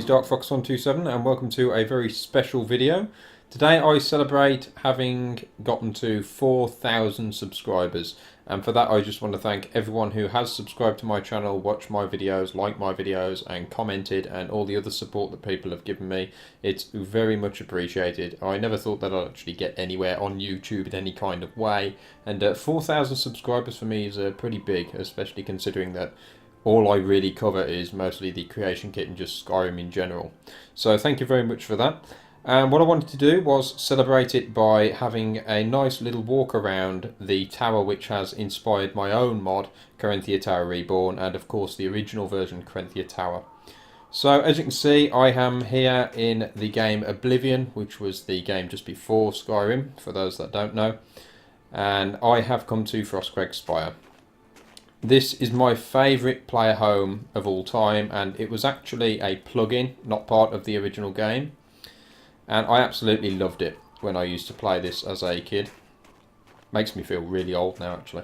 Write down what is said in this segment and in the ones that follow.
is DarkFox127 and welcome to a very special video. Today I celebrate having gotten to 4,000 subscribers, and for that I just want to thank everyone who has subscribed to my channel, watched my videos, liked my videos and commented, and all the other support that people have given me. It's very much appreciated. I never thought that I'd actually get anywhere on YouTube in any kind of way, and 4,000 subscribers for me is pretty big, especially considering that all I really cover is mostly the creation kit and just Skyrim in general. So thank you very much for that. And what I wanted to do was celebrate it by having a nice little walk around the tower which has inspired my own mod, Corinthia Tower Reborn, and of course the original version, Corinthia Tower. So as you can see, I am here in the game Oblivion, which was the game just before Skyrim, for those that don't know. And I have come to Frostcrag Spire. This is my favourite player home of all time, and it was actually a plug-in, not part of the original game. And I absolutely loved it when I used to play this as a kid. Makes me feel really old now, actually.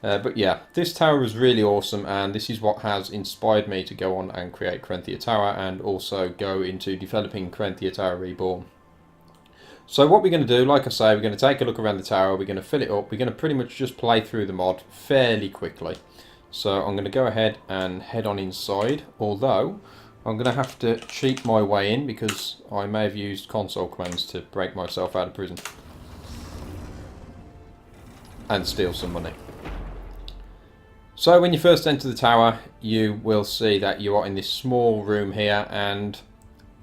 But yeah, this tower is really awesome, and this is what has inspired me to go on and create Corinthia Tower, and also go into developing Corinthia Tower Reborn. So what we're going to do, like I say, we're going to take a look around the tower, we're going to fill it up, we're going to pretty much just play through the mod fairly quickly. So I'm going to go ahead and head on inside, although I'm going to have to cheat my way in because I may have used console commands to break myself out of prison. And steal some money. So when you first enter the tower, you will see that you are in this small room here, and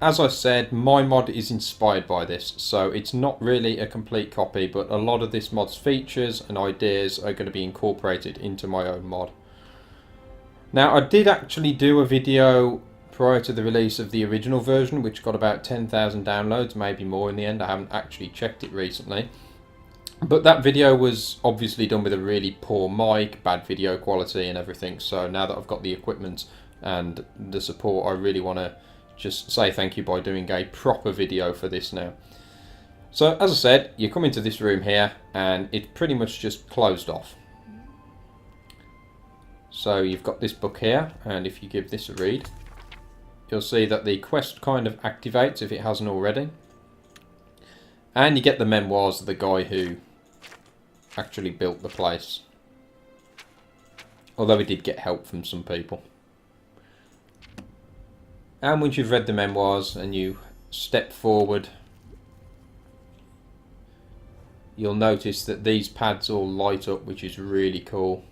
as I said, my mod is inspired by this, so it's not really a complete copy, but a lot of this mod's features and ideas are going to be incorporated into my own mod. Now, I did actually do a video prior to the release of the original version, which got about 10,000 downloads, maybe more in the end. I haven't actually checked it recently. But that video was obviously done with a really poor mic, bad video quality and everything, so now that I've got the equipment and the support, I really want to just say thank you by doing a proper video for this now. So as I said, you come into this room here and it's pretty much just closed off. So you've got this book here, and if you give this a read, you'll see that the quest kind of activates if it hasn't already. And you get the memoirs of the guy who actually built the place. Although he did get help from some people. And once you've read the memoirs and you step forward, you'll notice that these pads all light up, which is really cool.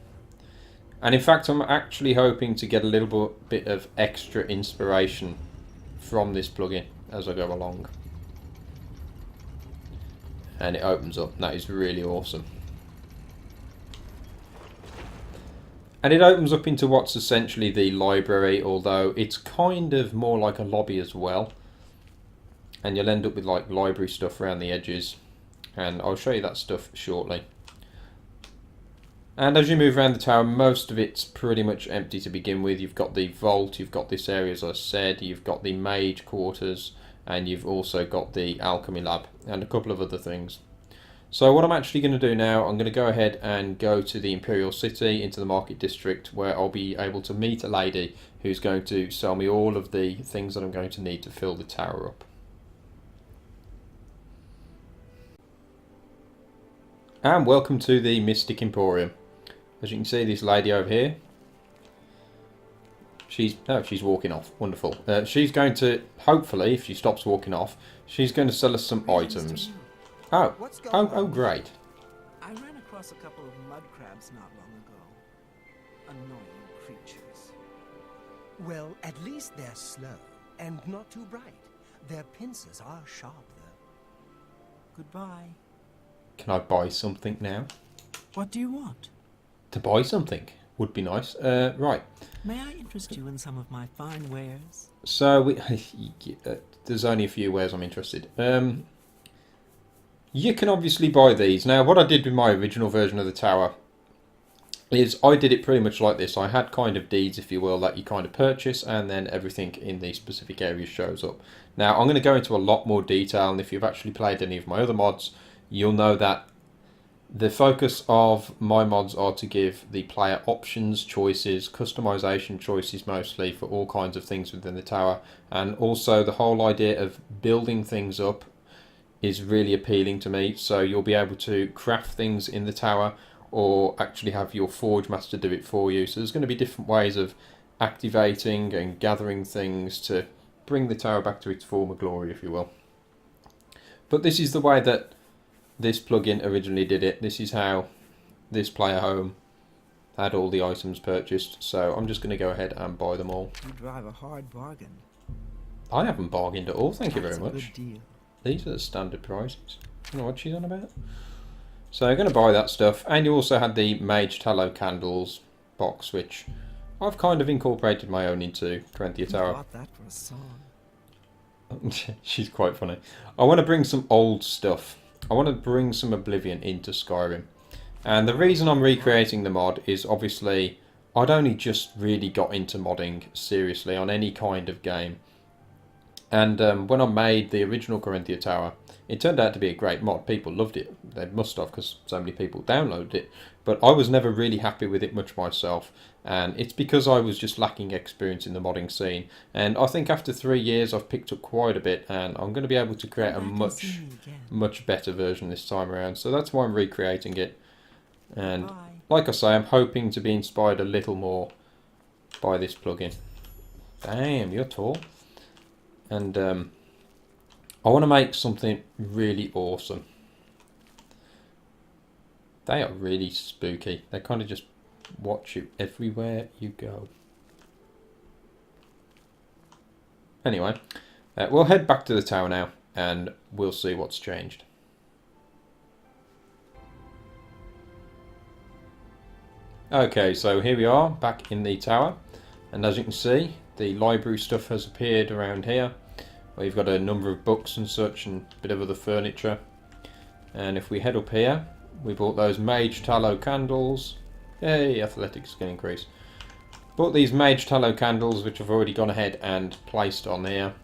And in fact, I'm actually hoping to get a little bit of extra inspiration from this plugin as I go along. And it opens up. That is really awesome. And it opens up into what's essentially the library, although it's kind of more like a lobby as well. And you'll end up with like library stuff around the edges. And I'll show you that stuff shortly. And as you move around the tower, most of it's pretty much empty to begin with. You've got the vault, you've got this area as I said, you've got the mage quarters, and you've also got the alchemy lab, and a couple of other things. So what I'm actually going to do now, I'm going to go ahead and go to the Imperial City, into the Market District, where I'll be able to meet a lady who's going to sell me all of the things that I'm going to need to fill the tower up. And welcome to the Mystic Emporium. As you can see, this lady over here, she's walking off. Wonderful. She's going to, hopefully, if she stops walking off, she's going to sell us some items. Oh, great. I ran across a couple of mud crabs not long ago. Annoying creatures. Well, at least they're slow and not too bright. Their pincers are sharp, though. Goodbye. Can I buy something now? What do you want? To buy something would be nice. Right. May I interest you in some of my fine wares? So, there's only a few wares I'm interested. You can obviously buy these. Now, what I did with my original version of the tower is I did it pretty much like this. I had kind of deeds, if you will, that you kind of purchase, and then everything in the specific area shows up. Now, I'm going to go into a lot more detail, and if you've actually played any of my other mods, you'll know that The focus of my mods are to give the player options, choices, customization choices mostly for all kinds of things within the tower, and also the whole idea of building things up is really appealing to me. So you'll be able to craft things in the tower or actually have your Forge Master do it for you. So there's going to be different ways of activating and gathering things to bring the tower back to its former glory, if you will. But this is the way that this plugin originally did it. This is how this player home had all the items purchased. So I'm just going to go ahead and buy them all. You drive a hard bargain. I haven't bargained at all, thank you very That's a much. good deal. These are the standard prices. I don't know what she's on about. So I'm going to buy that stuff. And you also had the Mage Tallow Candles box, which I've kind of incorporated my own into Corinthia You Tower. bought that for a song. She's quite funny. I want to bring some old stuff. I want to bring some Oblivion into Skyrim. And the reason I'm recreating the mod is obviously I'd only just really got into modding seriously on any kind of game. And when I made the original Corinthia Tower, it turned out to be a great mod. People loved it. They must have, because so many people downloaded it. But I was never really happy with it much myself. And it's because I was just lacking experience in the modding scene. And I think after 3 years I've picked up quite a bit. And I'm going to be able to create a much better version this time around. So that's why I'm recreating it. And Bye. like I say, I'm hoping to be inspired a little more by this plugin. Damn, you're tall. And I want to make something really awesome. They are really spooky. They kind of just watch you everywhere you go. Anyway, we'll head back to the tower now and we'll see what's changed. Okay, so here we are back in the tower. And as you can see, the library stuff has appeared around here. We've got a number of books and such and a bit of other furniture. And if we head up here, we bought those Mage Tallow Candles. Yay, athletics can increase. Bought these Mage Tallow Candles, which I've already gone ahead and placed on here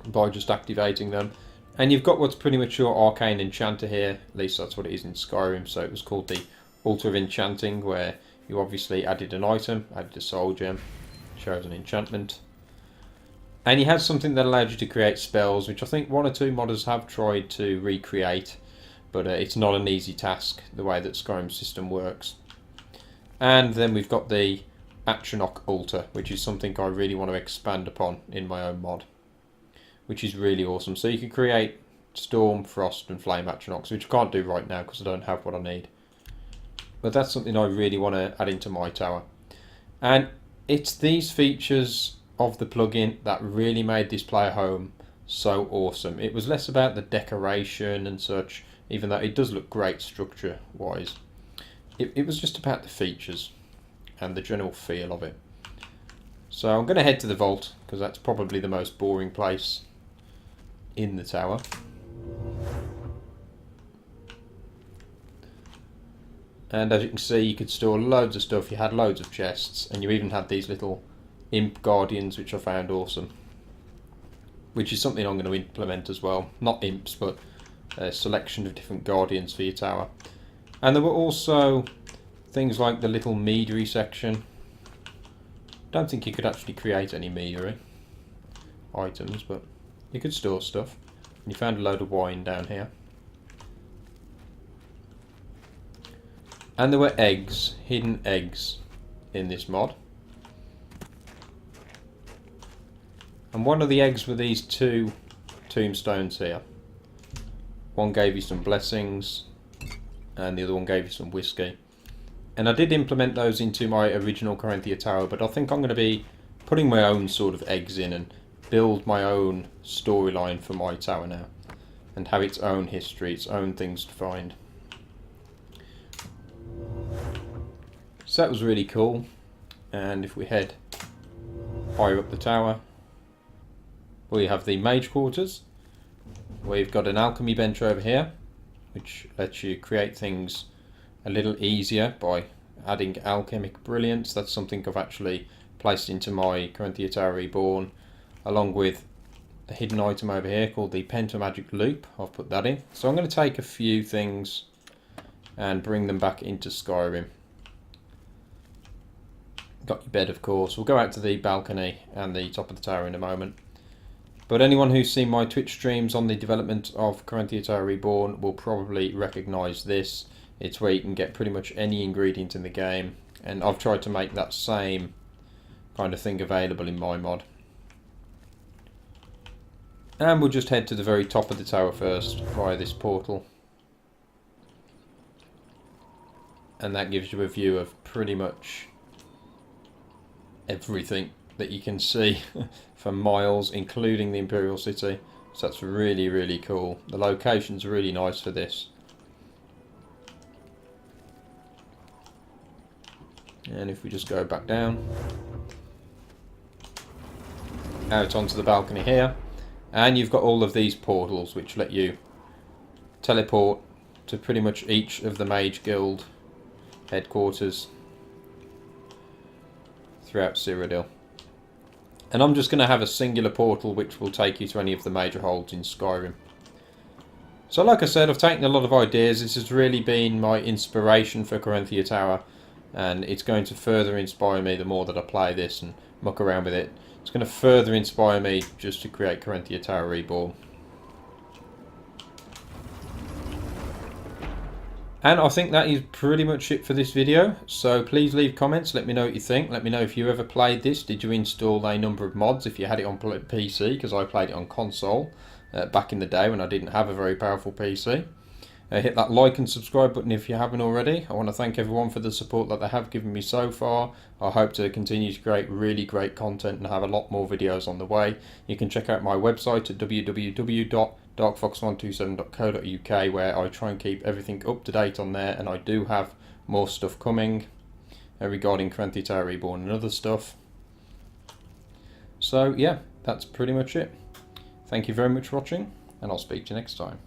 by just activating them. And you've got what's pretty much your Arcane Enchanter here. At least that's what it is in Skyrim. So it was called the Altar of Enchanting, where you obviously added an item, added a soul gem, chose an enchantment. And you had something that allowed you to create spells, which I think 1 or 2 modders have tried to recreate, but it's not an easy task, the way that Skyrim's system works. And then we've got the Atronach altar, which is something I really want to expand upon in my own mod, which is really awesome. So you can create Storm, Frost and Flame Atronachs, which I can't do right now because I don't have what I need. But that's something I really want to add into my tower. And it's these features of the plugin that really made this player home so awesome. It was less about the decoration and such, even though it does look great structure wise. It was just about the features and the general feel of it. So I'm going to head to the vault because that's probably the most boring place in the tower. And as you can see, you could store loads of stuff. You had loads of chests, and you even had these little imp guardians, which I found awesome. Which is something I'm going to implement as well. Not imps, but a selection of different guardians for your tower. And there were also things like the little meadery section. Don't think you could actually create any meadery items, but you could store stuff. And you found a load of wine down here. And there were eggs, hidden eggs in this mod. And one of the eggs were these 2 tombstones here. One gave you some blessings and the other one gave you some whiskey. And I did implement those into my original Corinthia Tower, but I think I'm going to be putting my own sort of eggs in and build my own storyline for my tower now. And have its own history, its own things to find. So that was really cool. And if we head higher up the tower, we have the mage quarters. We've got an alchemy bench over here, which lets you create things a little easier by adding alchemic brilliance. That's something I've actually placed into my Corinthia Tower Reborn, along with a hidden item over here called the Pentamagic Loop. I've put that in. So I'm going to take a few things and bring them back into Skyrim. Got your bed, of course. We'll go out to the balcony and the top of the tower in a moment. But anyone who's seen my Twitch streams on the development of Corinthia Tower Reborn will probably recognise this. It's where you can get pretty much any ingredient in the game, and I've tried to make that same kind of thing available in my mod. And we'll just head to the very top of the tower first via this portal. And that gives you a view of pretty much everything that you can see for miles, including the Imperial City. So that's really, really cool. The location's really nice for this. And if we just go back down, out onto the balcony here, and you've got all of these portals which let you teleport to pretty much each of the Mage Guild headquarters throughout Cyrodiil. And I'm just going to have a singular portal which will take you to any of the major holds in Skyrim. So like I said, I've taken a lot of ideas. This has really been my inspiration for Corinthia Tower, and it's going to further inspire me the more that I play this and muck around with it. It's going to further inspire me just to create Corinthia Tower Reborn. And I think that is pretty much it for this video. So please leave comments, let me know what you think. Let me know if you ever played this. Did you install a number of mods if you had it on PC? Because I played it on console back in the day when I didn't have a very powerful PC. Hit that like and subscribe button if you haven't already. I want to thank everyone for the support that they have given me so far. I hope to continue to create really great content and have a lot more videos on the way. You can check out my website at www.darkfox127.co.uk, where I try and keep everything up to date on there, and I do have more stuff coming regarding Corinthia Tower Reborn and other stuff. So yeah, that's pretty much it. Thank you very much for watching, and I'll speak to you next time.